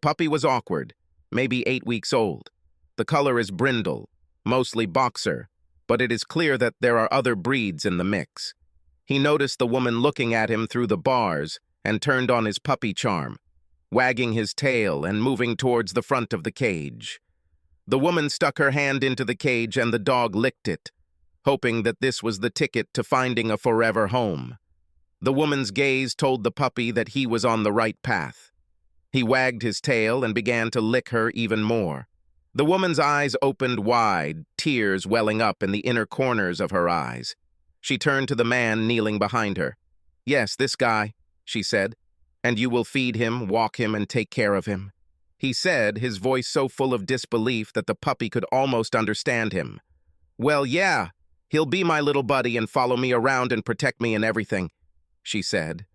puppy was awkward, maybe 8 weeks old. The color is brindle, mostly boxer, but it is clear that there are other breeds in the mix. He noticed the woman looking at him through the bars and turned on his puppy charm, wagging his tail and moving towards the front of the cage. The woman stuck her hand into the cage and the dog licked it, hoping that this was the ticket to finding a forever home. The woman's gaze told the puppy that he was on the right path. He wagged his tail and began to lick her even more. The woman's eyes opened wide, tears welling up in the inner corners of her eyes. She turned to the man kneeling behind her. "Yes, this guy," she said, "and you will feed him, walk him, and take care of him." He said, his voice so full of disbelief that the puppy could almost understand him. "Well, yeah, he'll be my little buddy and follow me around and protect me and everything," she said.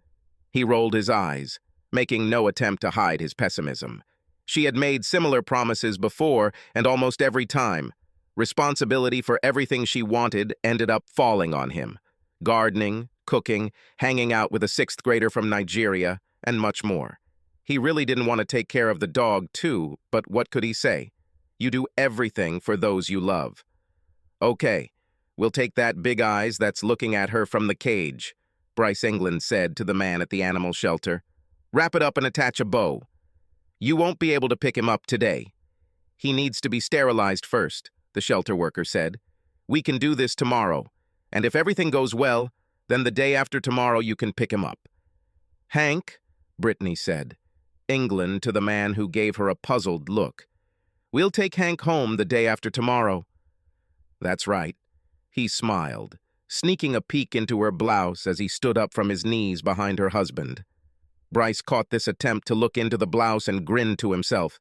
He rolled his eyes, making no attempt to hide his pessimism. She had made similar promises before, and almost every time, responsibility for everything she wanted ended up falling on him. Gardening, cooking, hanging out with a 6th grader from Nigeria, and much more. He really didn't want to take care of the dog, too, but what could he say? You do everything for those you love. "Okay, we'll take that big eyes that's looking at her from the cage," Bryce England said to the man at the animal shelter. "Wrap it up and attach a bow. You won't be able to pick him up today. He needs to be sterilized first," the shelter worker said. "We can do this tomorrow, and if everything goes well, then the day after tomorrow you can pick him up." "Hank," Brittany said, England to the man who gave her a puzzled look. "We'll take Hank home the day after tomorrow." "That's right." He smiled, sneaking a peek into her blouse as he stood up from his knees behind her husband. Bryce caught this attempt to look into the blouse and grinned to himself.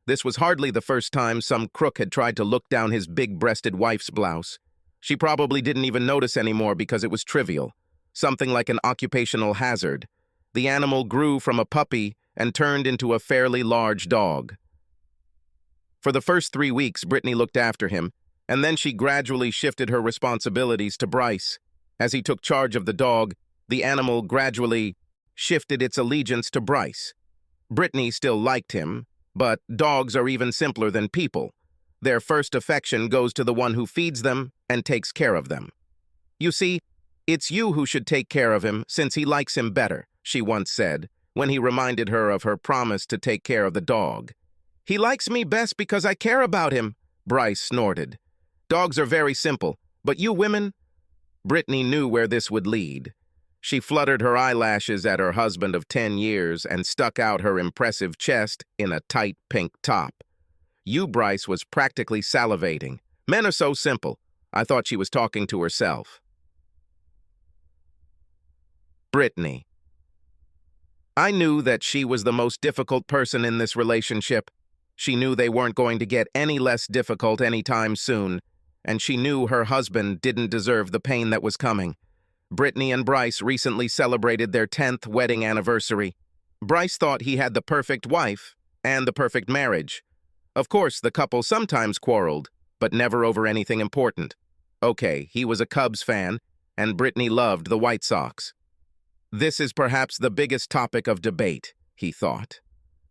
This was hardly the first time some crook had tried to look down his big-breasted wife's blouse. She probably didn't even notice anymore because it was trivial, something like an occupational hazard. The animal grew from a puppy and turned into a fairly large dog. For the first 3 weeks, Brittany looked after him, and then she gradually shifted her responsibilities to Bryce. As he took charge of the dog, the animal gradually shifted its allegiance to Bryce. Brittany still liked him, but dogs are even simpler than people. Their first affection goes to the one who feeds them and takes care of them. "You see, it's you who should take care of him since he likes him better," she once said, when he reminded her of her promise to take care of the dog. "He likes me best because I care about him," Bryce snorted. "Dogs are very simple, but you women—" Brittany knew where this would lead. She fluttered her eyelashes at her husband of 10 years and stuck out her impressive chest in a tight pink top. "You," Bryce was practically salivating. "Men are so simple." I thought she was talking to herself. Brittany. I knew that she was the most difficult person in this relationship. She knew they weren't going to get any less difficult anytime soon, and she knew her husband didn't deserve the pain that was coming. Brittany and Bryce recently celebrated their 10th wedding anniversary. Bryce thought he had the perfect wife and the perfect marriage. Of course, the couple sometimes quarreled, but never over anything important. Okay, he was a Cubs fan, and Brittany loved the White Sox. This is perhaps the biggest topic of debate, he thought.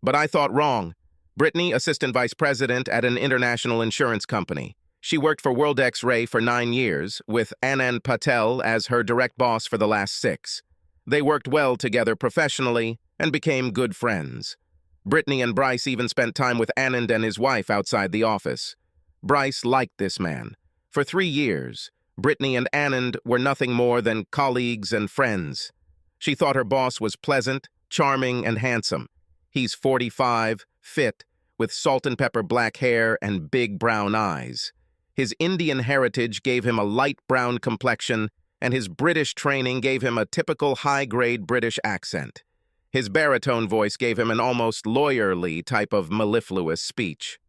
But I thought wrong. Brittany, assistant vice president at an international insurance company. She worked for World X-Ray for 9 years, with Anand Patel as her direct boss for the last 6. They worked well together professionally and became good friends. Brittany and Bryce even spent time with Anand and his wife outside the office. Bryce liked this man. For 3 years, Brittany and Anand were nothing more than colleagues and friends. She thought her boss was pleasant, charming, and handsome. He's 45, fit, with salt and pepper black hair and big brown eyes. His Indian heritage gave him a light brown complexion, and his British training gave him a typical high-grade British accent. His baritone voice gave him an almost lawyerly type of mellifluous speech.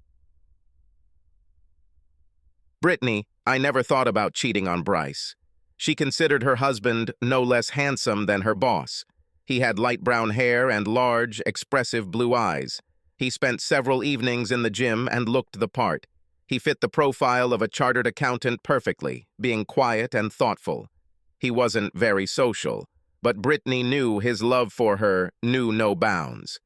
Brittany, I never thought about cheating on Bryce. She considered her husband no less handsome than her boss. He had light brown hair and large, expressive blue eyes. He spent several evenings in the gym and looked the part. He fit the profile of a chartered accountant perfectly, being quiet and thoughtful. He wasn't very social, but Brittany knew his love for her knew no bounds.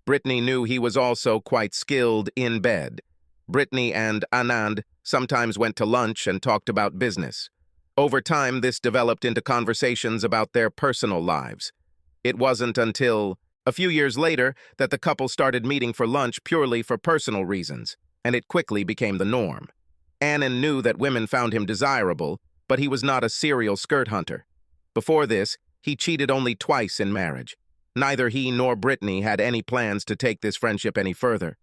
Brittany knew he was also quite skilled in bed. Brittany and Anand sometimes went to lunch and talked about business. Over time, this developed into conversations about their personal lives. It wasn't until a few years later that the couple started meeting for lunch purely for personal reasons, and it quickly became the norm. Anand knew that women found him desirable, but he was not a serial skirt hunter. Before this, he cheated only twice in marriage. Neither he nor Brittany had any plans to take this friendship any further,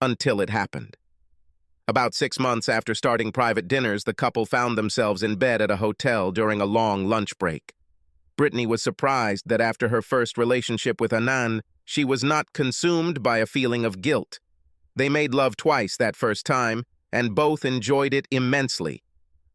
until it happened. About 6 months after starting private dinners, the couple found themselves in bed at a hotel during a long lunch break. Brittany was surprised that after her first relationship with Anand, she was not consumed by a feeling of guilt. They made love twice that first time, and both enjoyed it immensely.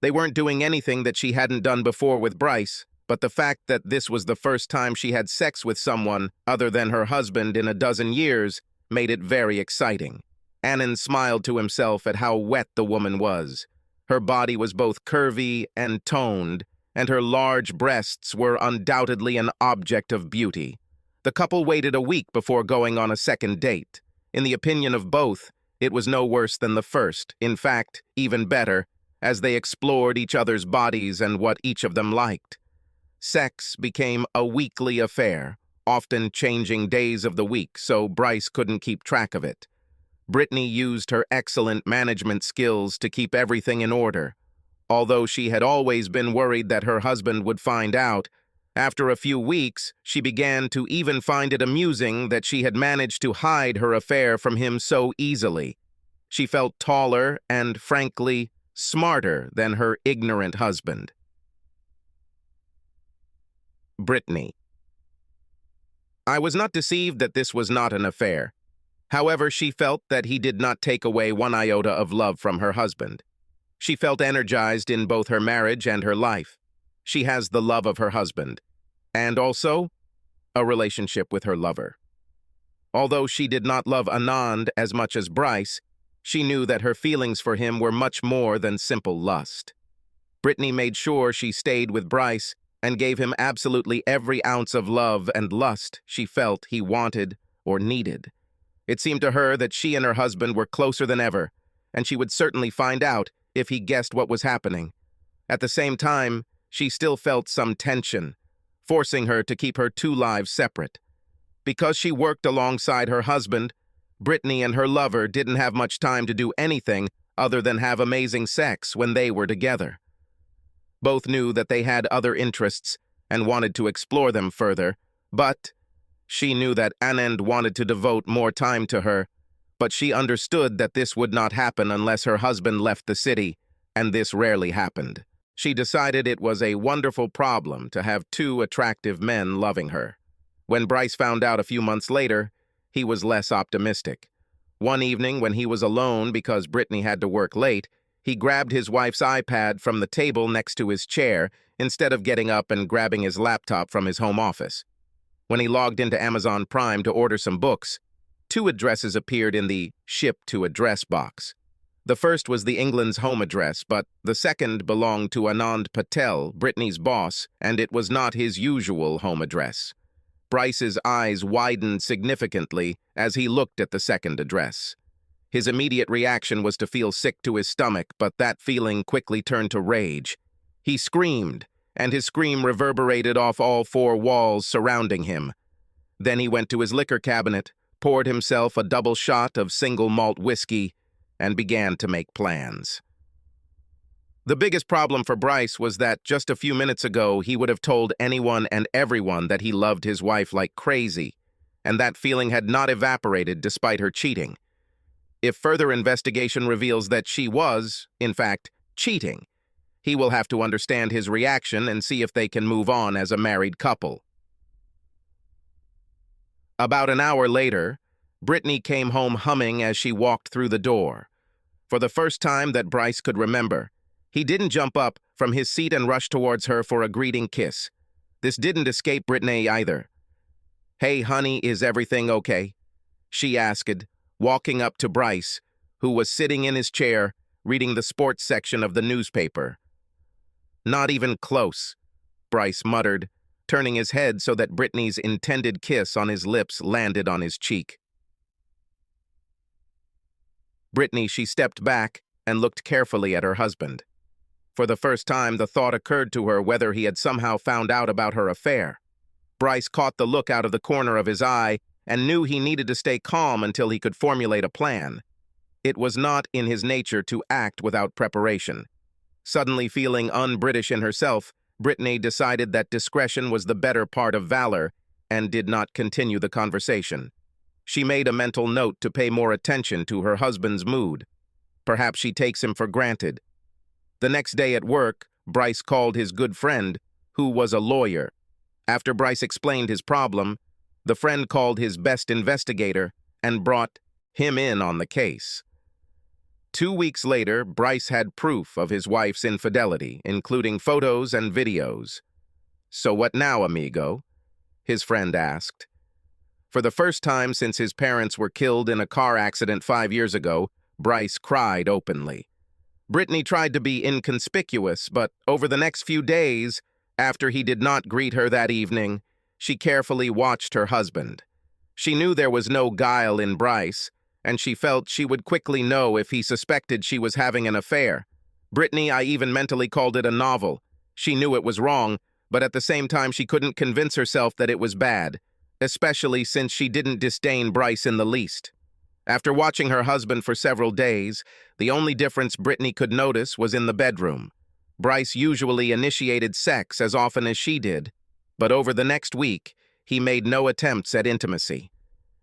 They weren't doing anything that she hadn't done before with Bryce, but the fact that this was the first time she had sex with someone other than her husband in a dozen years made it very exciting. Anand smiled to himself at how wet the woman was. Her body was both curvy and toned, and her large breasts were undoubtedly an object of beauty. The couple waited a week before going on a second date. In the opinion of both, it was no worse than the first, in fact, even better, as they explored each other's bodies and what each of them liked. Sex became a weekly affair, often changing days of the week, so Bryce couldn't keep track of it. Brittany used her excellent management skills to keep everything in order. Although she had always been worried that her husband would find out, after a few weeks, she began to even find it amusing that she had managed to hide her affair from him so easily. She felt taller and, frankly, smarter than her ignorant husband. Brittany. I was not deceived that this was not an affair. However, she felt that he did not take away one iota of love from her husband. She felt energized in both her marriage and her life. She has the love of her husband, and also a relationship with her lover. Although she did not love Anand as much as Bryce, she knew that her feelings for him were much more than simple lust. Brittany made sure she stayed with Bryce and gave him absolutely every ounce of love and lust she felt he wanted or needed. It seemed to her that she and her husband were closer than ever, and she would certainly find out if he guessed what was happening. At the same time, she still felt some tension, forcing her to keep her two lives separate. Because she worked alongside her husband, Brittany and her lover didn't have much time to do anything other than have amazing sex when they were together. Both knew that they had other interests and wanted to explore them further, but she knew that Anand wanted to devote more time to her, but she understood that this would not happen unless her husband left the city, and this rarely happened. She decided it was a wonderful problem to have two attractive men loving her. When Bryce found out a few months later, he was less optimistic. One evening, when he was alone because Brittany had to work late, he grabbed his wife's iPad from the table next to his chair instead of getting up and grabbing his laptop from his home office. When he logged into Amazon Prime to order some books, two addresses appeared in the Ship to Address box. The first was the England's home address, but the second belonged to Anand Patel, Brittany's boss, and it was not his usual home address. Bryce's eyes widened significantly as he looked at the second address. His immediate reaction was to feel sick to his stomach, but that feeling quickly turned to rage. He screamed, and his scream reverberated off all four walls surrounding him. Then he went to his liquor cabinet, poured himself a double shot of single malt whiskey, and began to make plans. The biggest problem for Bryce was that just a few minutes ago he would have told anyone and everyone that he loved his wife like crazy, and that feeling had not evaporated despite her cheating. If further investigation reveals that she was, in fact, cheating, he will have to understand his reaction and see if they can move on as a married couple. About an hour later, Brittany came home humming as she walked through the door. For the first time that Bryce could remember, he didn't jump up from his seat and rush towards her for a greeting kiss. This didn't escape Brittany either. "Hey, honey, is everything okay?" she asked, walking up to Bryce, who was sitting in his chair, reading the sports section of the newspaper. "Not even close," Bryce muttered, turning his head so that Brittany's intended kiss on his lips landed on his cheek. She stepped back and looked carefully at her husband. For the first time, the thought occurred to her whether he had somehow found out about her affair. Bryce caught the look out of the corner of his eye and knew he needed to stay calm until he could formulate a plan. It was not in his nature to act without preparation. Suddenly feeling un-British in herself, Brittany decided that discretion was the better part of valor and did not continue the conversation. She made a mental note to pay more attention to her husband's mood. Perhaps she takes him for granted. The next day at work, Bryce called his good friend, who was a lawyer. After Bryce explained his problem, the friend called his best investigator and brought him in on the case. 2 weeks later, Bryce had proof of his wife's infidelity, including photos and videos. "So what now, amigo?" his friend asked. For the first time since his parents were killed in a car accident 5 years ago, Bryce cried openly. Brittany tried to be inconspicuous, but over the next few days, after he did not greet her that evening, she carefully watched her husband. She knew there was no guile in Bryce, and she felt she would quickly know if he suspected she was having an affair. Brittany, I even mentally called it a novel. She knew it was wrong, but at the same time she couldn't convince herself that it was bad, especially since she didn't disdain Bryce in the least. After watching her husband for several days, the only difference Brittany could notice was in the bedroom. Bryce usually initiated sex as often as she did, but over the next week, he made no attempts at intimacy.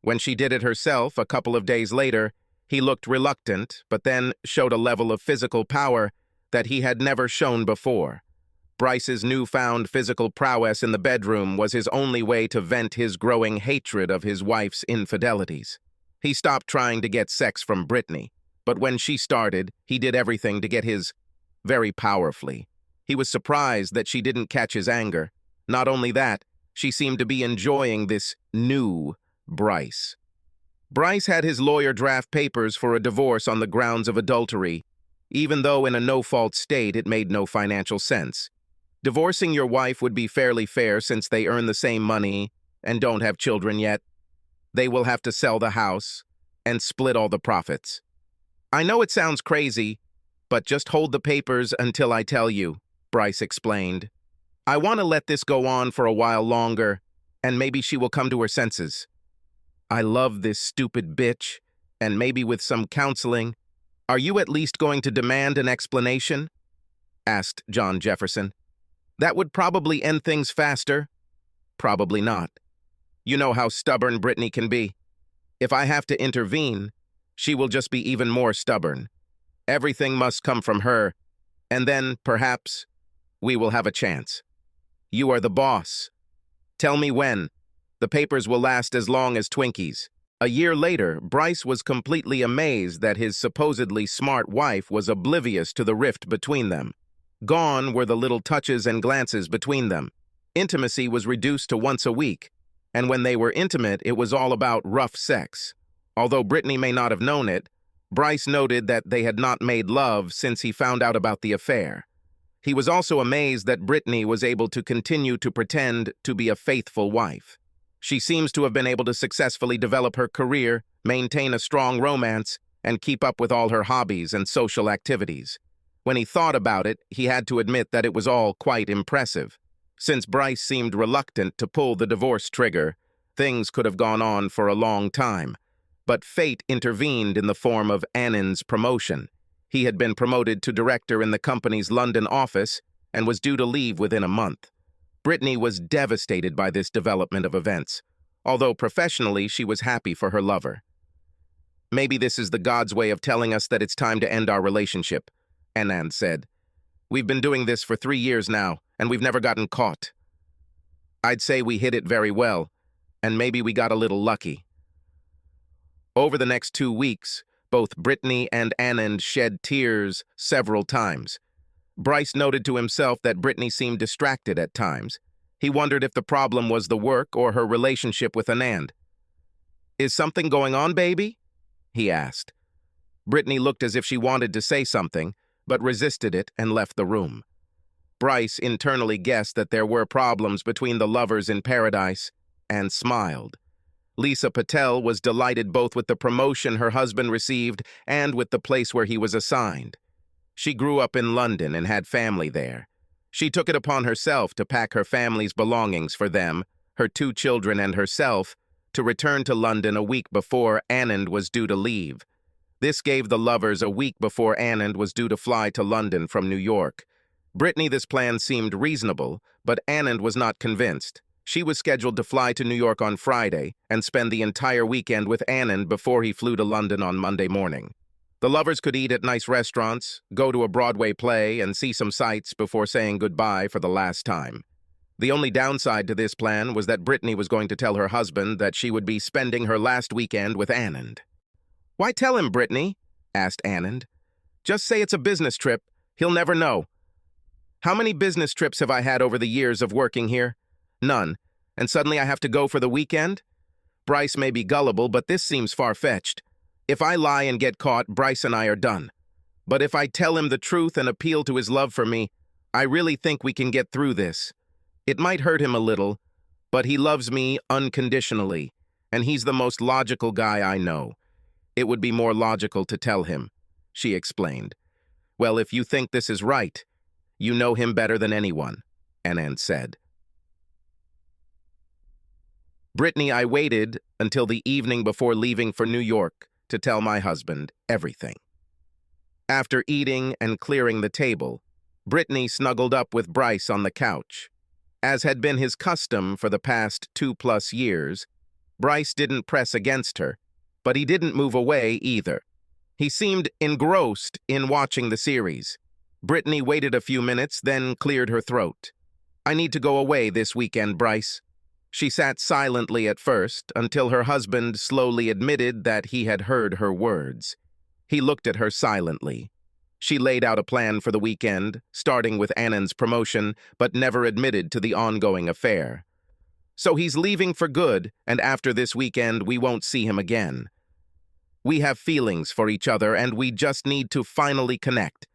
When she did it herself a couple of days later, he looked reluctant, but then showed a level of physical power that he had never shown before. Bryce's newfound physical prowess in the bedroom was his only way to vent his growing hatred of his wife's infidelities. He stopped trying to get sex from Brittany, but when she started, he did everything to get his very powerfully. He was surprised that she didn't catch his anger. Not only that, she seemed to be enjoying this new Bryce. Bryce had his lawyer draft papers for a divorce on the grounds of adultery, even though in a no-fault state it made no financial sense. Divorcing your wife would be fairly fair since they earn the same money and don't have children yet. They will have to sell the house and split all the profits. I know it sounds crazy, but just hold the papers until I tell you, Bryce explained. I want to let this go on for a while longer, and maybe she will come to her senses. I love this stupid bitch, and maybe with some counseling. Are you at least going to demand an explanation? Asked John Jefferson. That would probably end things faster. Probably not. You know how stubborn Brittany can be. If I have to intervene, she will just be even more stubborn. Everything must come from her, and then, perhaps, we will have a chance. You are the boss. Tell me when. The papers will last as long as Twinkies. A year later, Bryce was completely amazed that his supposedly smart wife was oblivious to the rift between them. Gone were the little touches and glances between them. Intimacy was reduced to once a week, and when they were intimate, it was all about rough sex. Although Brittany may not have known it, Bryce noted that they had not made love since he found out about the affair. He was also amazed that Brittany was able to continue to pretend to be a faithful wife. She seems to have been able to successfully develop her career, maintain a strong romance, and keep up with all her hobbies and social activities. When he thought about it, he had to admit that it was all quite impressive. Since Bryce seemed reluctant to pull the divorce trigger, things could have gone on for a long time. But fate intervened in the form of Anand's promotion. He had been promoted to director in the company's London office and was due to leave within a month. Brittany was devastated by this development of events, although professionally she was happy for her lover. Maybe this is the God's way of telling us that it's time to end our relationship, Anand said. We've been doing this for 3 years now, and we've never gotten caught. I'd say we hit it very well, and maybe we got a little lucky. Over the next 2 weeks, both Brittany and Anand shed tears several times. Bryce noted to himself that Brittany seemed distracted at times. He wondered if the problem was the work or her relationship with Anand. Is something going on, baby? He asked. Brittany looked as if she wanted to say something, but resisted it and left the room. Bryce internally guessed that there were problems between the lovers in paradise and smiled. Lisa Patel was delighted both with the promotion her husband received and with the place where he was assigned. She grew up in London and had family there. She took it upon herself to pack her family's belongings for them, her 2 children and herself, to return to London a week before Anand was due to leave. This gave the lovers a week before Anand was due to fly to London from New York. Brittany, this plan seemed reasonable, but Anand was not convinced. She was scheduled to fly to New York on Friday and spend the entire weekend with Anand before he flew to London on Monday morning. The lovers could eat at nice restaurants, go to a Broadway play, and see some sights before saying goodbye for the last time. The only downside to this plan was that Brittany was going to tell her husband that she would be spending her last weekend with Anand. "Why tell him, Brittany?" asked Anand. "Just say it's a business trip. He'll never know." "How many business trips have I had over the years of working here? None. And suddenly I have to go for the weekend? Bryce may be gullible, but this seems far-fetched. If I lie and get caught, Bryce and I are done. But if I tell him the truth and appeal to his love for me, I really think we can get through this. It might hurt him a little, but he loves me unconditionally, and he's the most logical guy I know. It would be more logical to tell him," she explained. "Well, if you think this is right, you know him better than anyone," Anand said. "Brittany, I waited until the evening before leaving for New York to tell my husband everything." After eating and clearing the table, Brittany snuggled up with Bryce on the couch. As had been his custom for the past 2+ years, Bryce didn't press against her, but he didn't move away either. He seemed engrossed in watching the series. Brittany waited a few minutes, then cleared her throat. "I need to go away this weekend, Bryce." She sat silently at first, until her husband slowly admitted that he had heard her words. He looked at her silently. She laid out a plan for the weekend, starting with Anand's promotion, but never admitted to the ongoing affair. "So he's leaving for good, and after this weekend we won't see him again. We have feelings for each other, and we just need to finally connect.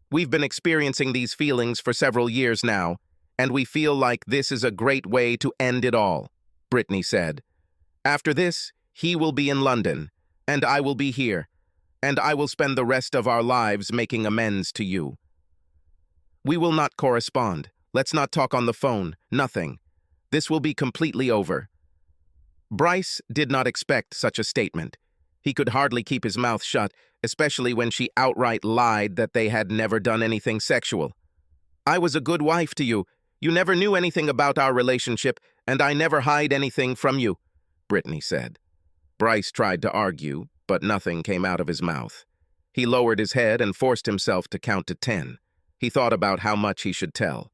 We've been experiencing these feelings for several years now, and we feel like this is a great way to end it all," Brittany said. "After this, he will be in London, and I will be here, and I will spend the rest of our lives making amends to you. We will not correspond. Let's not talk on the phone. Nothing. This will be completely over." Bryce did not expect such a statement. He could hardly keep his mouth shut, especially when she outright lied that they had never done anything sexual. "I was a good wife to you. You never knew anything about our relationship, and I never hide anything from you," Brittany said. Bryce tried to argue, but nothing came out of his mouth. He lowered his head and forced himself to count to 10. He thought about how much he should tell.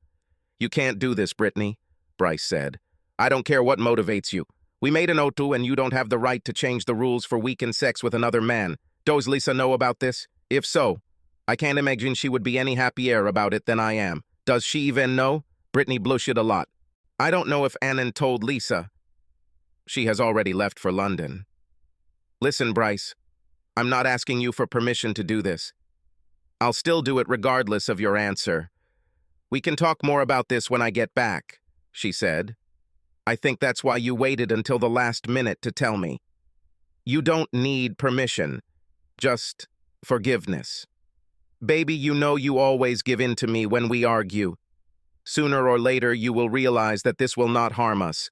"You can't do this, Brittany," Bryce said. "I don't care what motivates you. We made an oath, and you don't have the right to change the rules for weekend sex with another man. Does Lisa know about this? If so, I can't imagine she would be any happier about it than I am. Does she even know?" Brittany blushed a lot. "I don't know if Anand told Lisa. She has already left for London." "Listen, Bryce, I'm not asking you for permission to do this. I'll still do it regardless of your answer. We can talk more about this when I get back," she said. "I think that's why you waited until the last minute to tell me. You don't need permission, just forgiveness. Baby, you know you always give in to me when we argue. Sooner or later, you will realize that this will not harm us,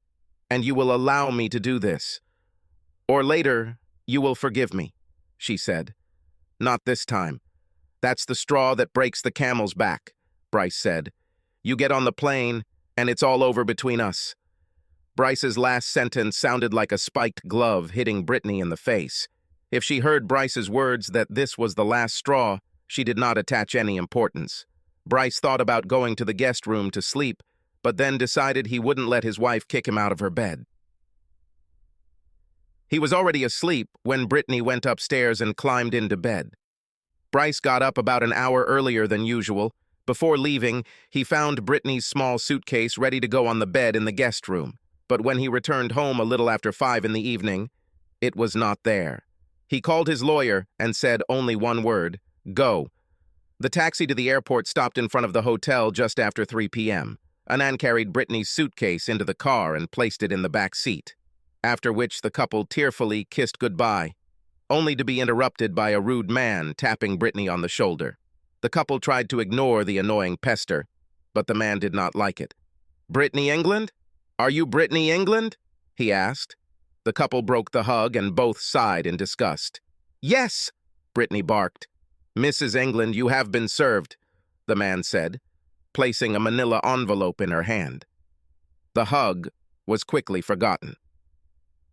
and you will allow me to do this. Or later, you will forgive me," she said. "Not this time. That's the straw that breaks the camel's back," Bryce said. "You get on the plane, and it's all over between us." Bryce's last sentence sounded like a spiked glove hitting Brittany in the face. If she heard Bryce's words that this was the last straw, she did not attach any importance. Bryce thought about going to the guest room to sleep, but then decided he wouldn't let his wife kick him out of her bed. He was already asleep when Brittany went upstairs and climbed into bed. Bryce got up about an hour earlier than usual. Before leaving, he found Brittany's small suitcase ready to go on the bed in the guest room. But when he returned home a little after 5 in the evening, it was not there. He called his lawyer and said only one word: "Go." The taxi to the airport stopped in front of the hotel just after 3 p.m. Anand carried Brittany's suitcase into the car and placed it in the back seat. after which the couple tearfully kissed goodbye, only to be interrupted by a rude man tapping Brittany on the shoulder. The couple tried to ignore the annoying pester, but the man did not like it. "Brittany England? Are you Brittany England?" he asked. The couple broke the hug and both sighed in disgust. "Yes," Brittany barked. "Mrs. England, you have been served," the man said, placing a manila envelope in her hand. The hug was quickly forgotten.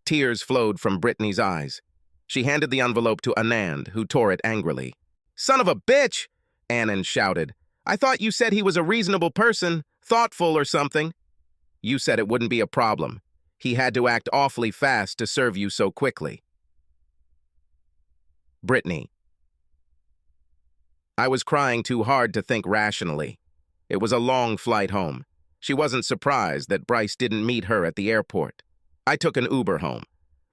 Tears flowed from Brittany's eyes. She handed the envelope to Anand, who tore it angrily. "Son of a bitch!" Anand shouted. "I thought you said he was a reasonable person, thoughtful or something." "You said it wouldn't be a problem. He had to act awfully fast to serve you so quickly." Brittany. I was crying too hard to think rationally. It was a long flight home. She wasn't surprised that Bryce didn't meet her at the airport. I took an Uber home.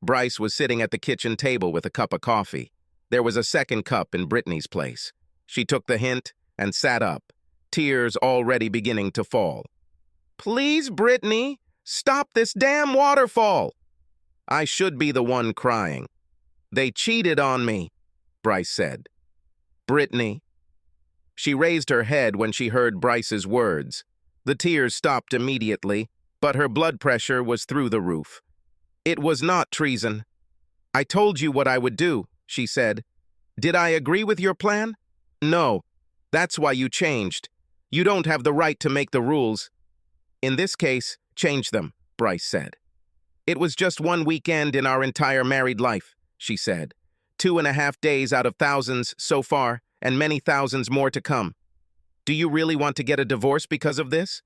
Bryce was sitting at the kitchen table with a cup of coffee. There was a second cup in Brittany's place. She took the hint and sat up, tears already beginning to fall. "Please, Brittany, stop this damn waterfall!" I should be the one crying. "They cheated on me," Bryce said. "Brittany." She raised her head when she heard Bryce's words. The tears stopped immediately, but her blood pressure was through the roof. "It was not treason. I told you what I would do," she said. "Did I agree with your plan? No. That's why you changed. You don't have the right to make the rules." "In this case, change them," Bryce said. "It was just one weekend in our entire married life," she said. 2.5 days out of thousands so far, and many thousands more to come. "Do you really want to get a divorce because of this?"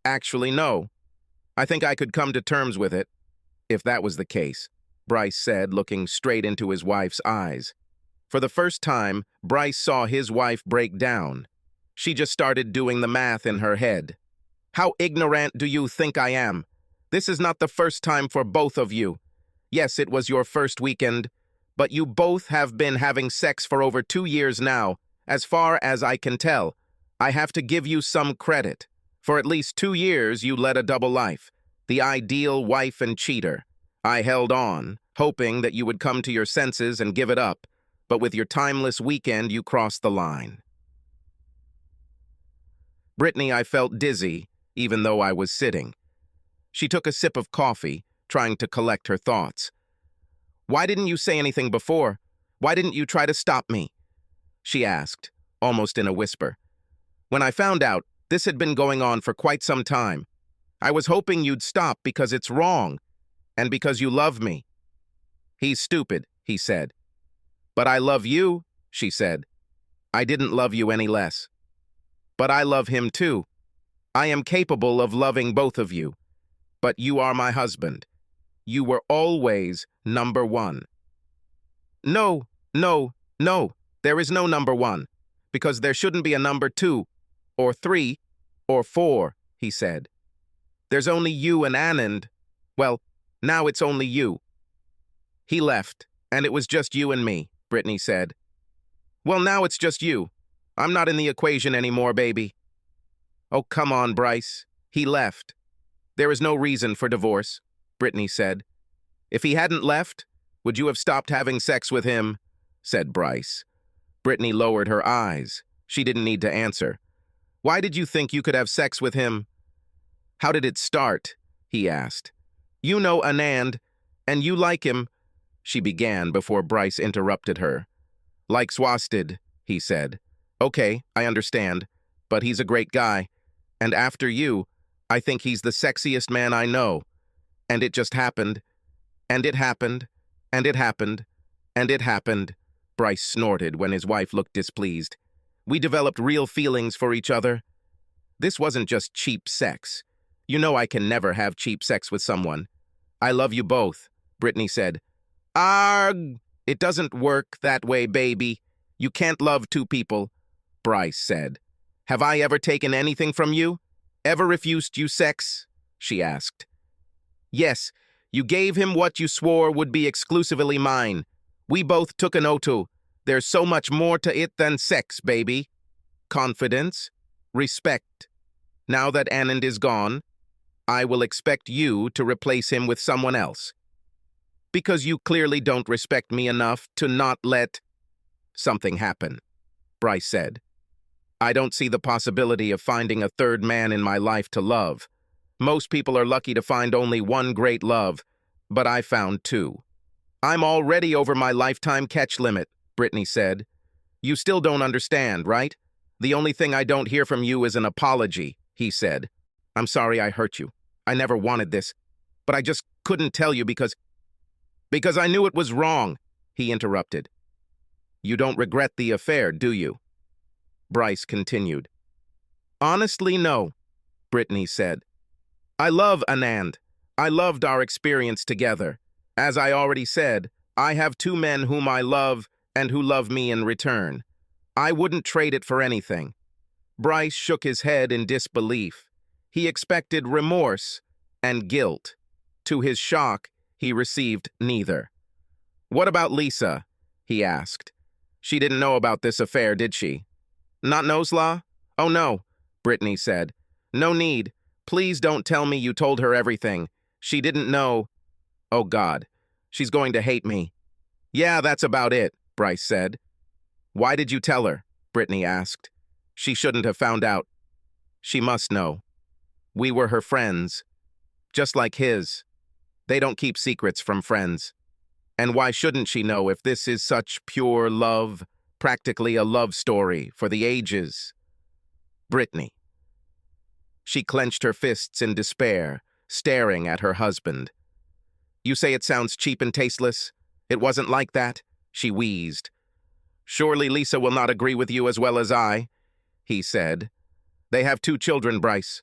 "Actually, no. I think I could come to terms with it, if that was the case," Bryce said, looking straight into his wife's eyes. For the first time, Bryce saw his wife break down. She just started doing the math in her head. "How ignorant do you think I am? This is not the first time for both of you. Yes, it was your first weekend, but you both have been having sex for over 2 years now, as far as I can tell. I have to give you some credit. For at least 2 years, you led a double life, the ideal wife and cheater. I held on, hoping that you would come to your senses and give it up, but with your timeless weekend, you crossed the line." Brittany, I felt dizzy, even though I was sitting. She took a sip of coffee, trying to collect her thoughts. "Why didn't you say anything before? Why didn't you try to stop me?" she asked, almost in a whisper. "When I found out, this had been going on for quite some time. I was hoping you'd stop because it's wrong, and because you love me." "He's stupid," he said. "But I love you," she said. "I didn't love you any less. But I love him too. I am capable of loving both of you. But you are my husband. You were always number one." "No, no, no, there is no number one, because there shouldn't be a number 2, or 3, or 4, he said. "There's only you and Anand. Well, now it's only you." "He left, and it was just you and me," Brittany said. "Well, now it's just you. I'm not in the equation anymore, baby." "Oh, come on, Bryce. He left. There is no reason for divorce," Brittany said. "If he hadn't left, would you have stopped having sex with him?" said Bryce. Brittany lowered her eyes. She didn't need to answer. "Why did you think you could have sex with him?" "How did it start?" he asked. "You know Anand, and you like him," she began before Bryce interrupted her. "Like Swasted," he said. "Okay, I understand, but he's a great guy. And after you, I think he's the sexiest man I know. And it just happened. And it happened. And it happened. And it happened," Bryce snorted when his wife looked displeased. "We developed real feelings for each other. This wasn't just cheap sex. You know I can never have cheap sex with someone. I love you both," Brittany said. "Arg! It doesn't work that way, baby. You can't love 2 people," Bryce said. "Have I ever taken anything from you? Ever refused you sex?" she asked. "Yes, you gave him what you swore would be exclusively mine. We both took an oath. There's so much more to it than sex, baby. Confidence, respect. Now that Anand is gone, I will expect you to replace him with someone else. Because you clearly don't respect me enough to not let something happen, Bryce said. I don't see the possibility of finding a third man in my life to love. Most people are lucky to find only one great love, but I found two. I'm already over my lifetime catch limit, Brittany said. You still don't understand, right? The only thing I don't hear from you is an apology, he said. I'm sorry I hurt you. I never wanted this, but I just couldn't tell you because I knew it was wrong, he interrupted. You don't regret the affair, do you? Bryce continued. Honestly, no, Brittany said. I love Anand. I loved our experience together. As I already said, I have two men whom I love and who love me in return. I wouldn't trade it for anything. Bryce shook his head in disbelief. He expected remorse and guilt. To his shock, he received neither. What about Lisa? He asked. She didn't know about this affair, did she? Not Nosla? Oh no, Brittany said. No need. Please don't tell me you told her everything. She didn't know. Oh God, she's going to hate me. Yeah, that's about it, Bryce said. Why did you tell her? Brittany asked. She shouldn't have found out. She must know. We were her friends. Just like his. They don't keep secrets from friends. And why shouldn't she know if this is such pure love, practically a love story for the ages? Brittany. She clenched her fists in despair, staring at her husband. You say it sounds cheap and tasteless? It wasn't like that, she wheezed. Surely Lisa will not agree with you as well as I, he said. They have 2 children, Bryce.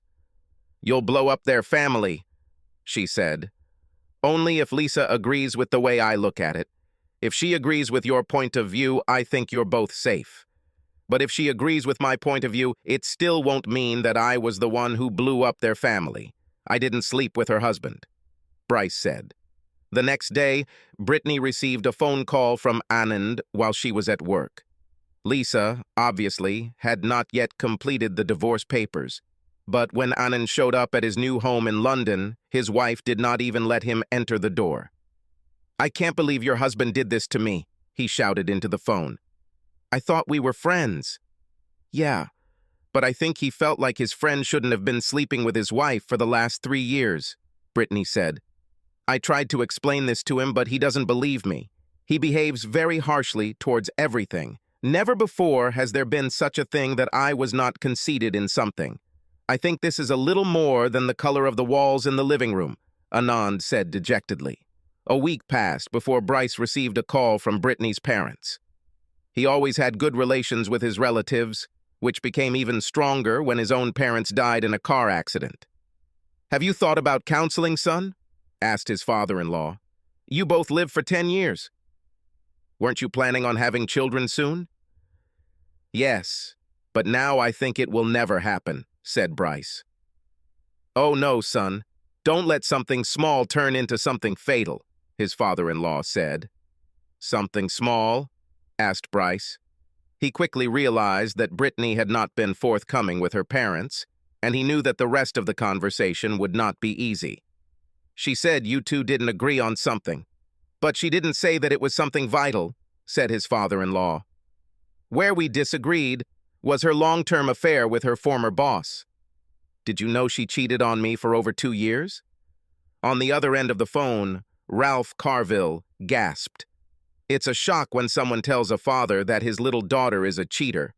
You'll blow up their family, she said. Only if Lisa agrees with the way I look at it. If she agrees with your point of view, I think you're both safe. But if she agrees with my point of view, it still won't mean that I was the one who blew up their family. I didn't sleep with her husband, Bryce said. The next day, Brittany received a phone call from Anand while she was at work. Lisa, obviously, had not yet completed the divorce papers. But when Anand showed up at his new home in London, his wife did not even let him enter the door. I can't believe your husband did this to me, he shouted into the phone. I thought we were friends. Yeah, but I think he felt like his friend shouldn't have been sleeping with his wife for the last 3 years, Brittany said. I tried to explain this to him, but he doesn't believe me. He behaves very harshly towards everything. Never before has there been such a thing that I was not conceited in something. I think this is a little more than the color of the walls in the living room, Anand said dejectedly. A week passed before Bryce received a call from Brittany's parents. He always had good relations with his relatives, which became even stronger when his own parents died in a car accident. Have you thought about counseling, son? Asked his father-in-law. You both lived for 10 years. Weren't you planning on having children soon? Yes, but now I think it will never happen, said Bryce. Oh no, son. Don't let something small turn into something fatal, his father-in-law said. Something small? Asked Bryce. He quickly realized that Brittany had not been forthcoming with her parents, and he knew that the rest of the conversation would not be easy. She said you two didn't agree on something, but she didn't say that it was something vital, said his father-in-law. Where we disagreed was her long-term affair with her former boss. Did you know she cheated on me for over 2 years? On the other end of the phone, Ralph Carville gasped. It's a shock when someone tells a father that his little daughter is a cheater.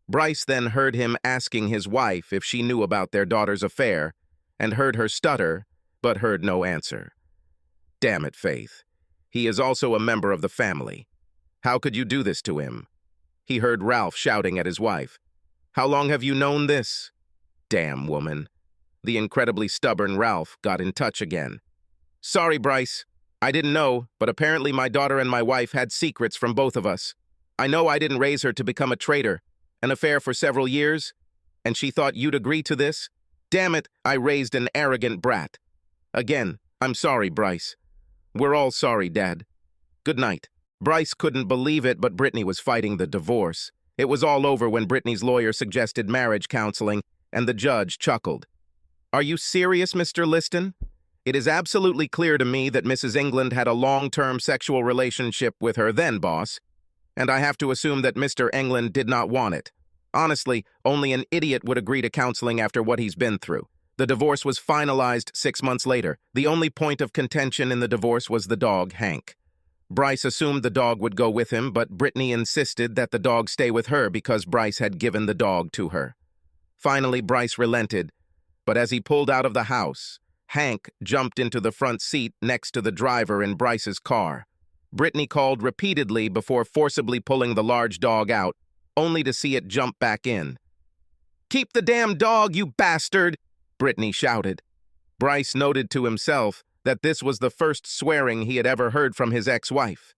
Bryce then heard him asking his wife if she knew about their daughter's affair, and heard her stutter, but heard no answer. Damn it, Faith. He is also a member of the family. How could you do this to him? He heard Ralph shouting at his wife. How long have you known this? Damn woman. The incredibly stubborn Ralph got in touch again. Sorry, Bryce. I didn't know, but apparently my daughter and my wife had secrets from both of us. I know I didn't raise her to become a traitor, an affair for several years, and she thought you'd agree to this? Damn it, I raised an arrogant brat. Again, I'm sorry, Bryce. We're all sorry, Dad. Good night. Bryce couldn't believe it, but Brittany was fighting the divorce. It was all over when Brittany's lawyer suggested marriage counseling, and the judge chuckled. Are you serious, Mr. Liston? It is absolutely clear to me that Mrs. England had a long-term sexual relationship with her then-boss, and I have to assume that Mr. England did not want it. Honestly, only an idiot would agree to counseling after what he's been through. The divorce was finalized 6 months later. The only point of contention in the divorce was the dog, Hank. Bryce assumed the dog would go with him, but Brittany insisted that the dog stay with her because Bryce had given the dog to her. Finally, Bryce relented, but as he pulled out of the house, Hank jumped into the front seat next to the driver in Bryce's car. Brittany called repeatedly before forcibly pulling the large dog out, only to see it jump back in. "Keep the damn dog, you bastard!" Brittany shouted. Bryce noted to himself that this was the first swearing he had ever heard from his ex-wife.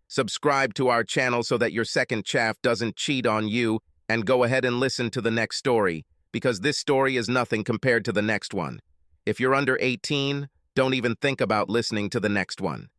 Subscribe to our channel so that your second chaff doesn't cheat on you, and go ahead and listen to the next story, because this story is nothing compared to the next one. If you're under 18, don't even think about listening to the next one.